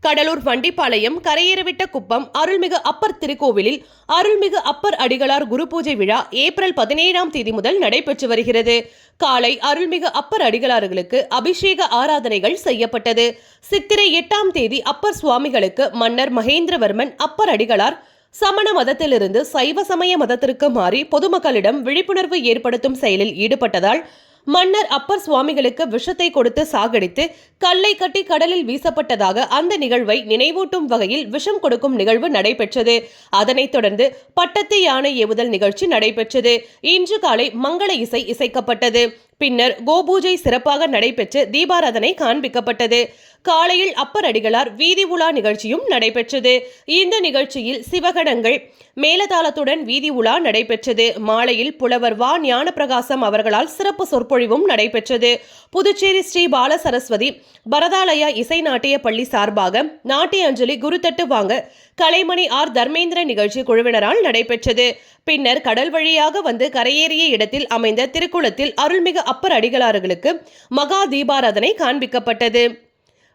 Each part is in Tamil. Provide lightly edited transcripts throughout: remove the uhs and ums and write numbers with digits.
கடலூர் வண்டிப்பாளையம் கரையேறவிட்ட குப்பம் அருள்மிகு அப்பர் திருக்கோவிலில் அருள்மிகு அப்பர் அடிகளார் குரு பூஜை விழா ஏப்ரல் 17ஆம் தேதி முதல் நடைபெற்று வருகிறது. காலை அருள்மிகு அப்பர் அடிகளார்களுக்கு அபிஷேக ஆராதனைகள் செய்யப்பட்டது. சித்திரை 8ஆம் தேதி அப்பர் சுவாமிகளுக்கு மன்னர் மகேந்திரவர்மன் அப்பர் அடிகளார் சமண மதத்திலிருந்து சைவ சமய மதத்திற்கு மாறி பொதுமக்களிடம் விழிப்புணர்வு ஏற்படுத்தும் செயலில் ஈடுபட்டதால் மன்னர் அப்பர் சுவாமிகளுக்கு விஷத்தை கொடுத்து சாகடித்து கல்லை கட்டி கடலில் வீசப்பட்டதாக அந்த நிகழ்வை நினைவூட்டும் வகையில் விஷம் கொடுக்கும் நிகழ்வு நடைபெற்றது. அதனைத் தொடர்ந்து பட்டத்து யானை ஏவுதல் நிகழ்ச்சி நடைபெற்றது. இன்று காலை மங்கள இசை இசைக்கப்பட்டது. பின்னர் கோபூஜை சிறப்பாக நடைபெற்று தீபாராதனை காண்பிக்கப்பட்டது. காலையில் அப்பர் அடிகளார் வீதி உலா நிகழ்ச்சியும் நடைபெற்றது. இந்த நிகழ்ச்சியில் சிவகணங்கள் மேலதாளத்துடன் வீதி உலா நடைபெற்றது. மாலையில் புலவர் வா ஞானப்பிரகாசம் அவர்களால் சிறப்பு சொற்பொழிவும் நடைபெற்றது. புதுச்சேரி ஸ்ரீ பால சரஸ்வதி பரதாலயா இசை நாட்டிய பள்ளி சார்பாக நாட்டிய அஞ்சலி குருத்தட்டு வாங்க கலைமணி ஆர் தர்மேந்திர நிகழ்ச்சி குழுவினரால் நடைபெற்றது. பின்னர் கடல் வழியாக வந்து கரையேறிய இடத்தில் அமைந்த திருக்குளத்தில் அருள்மிகு அப்பர் அடிகளார்களுக்கு மகா தீபாராதனை காண்பிக்கப்பட்டது.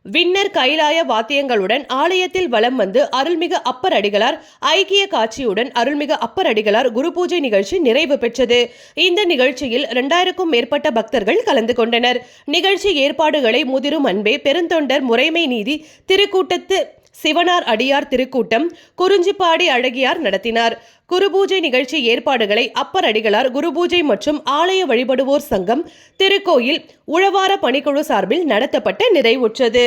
விண்ணர் கைலாய வாத்தியங்களுடன் ஆலயத்தில் வலம் வந்து அருள்மிகு அப்பர் அடிகளார் ஐக்கிய காட்சியுடன் அருள்மிகு அப்பர் அடிகளார் குரு பூஜை நிகழ்ச்சி நிறைவு பெற்றது. இந்த நிகழ்ச்சியில் 2000க்கும் மேற்பட்ட பக்தர்கள் கலந்து கொண்டனர். நிகழ்ச்சி ஏற்பாடுகளை முதிரும் அன்பே பெருந்தொண்டர் முறைமை நீதி திருக்கூட்டத்து சிவனார் அடியார் திருக்கூட்டம் குறிஞ்சிப்பாடி அழகியார் நடத்தினார். குருபூஜை நிகழ்ச்சி ஏற்பாடுகளை அப்பர் அடிகளார் குருபூஜை மற்றும் ஆலய வழிபடுவோர் சங்கம் திருக்கோயில் உழவார பணிக்குழு சார்பில் நடத்தப்பட்டு நிறைவுற்றது.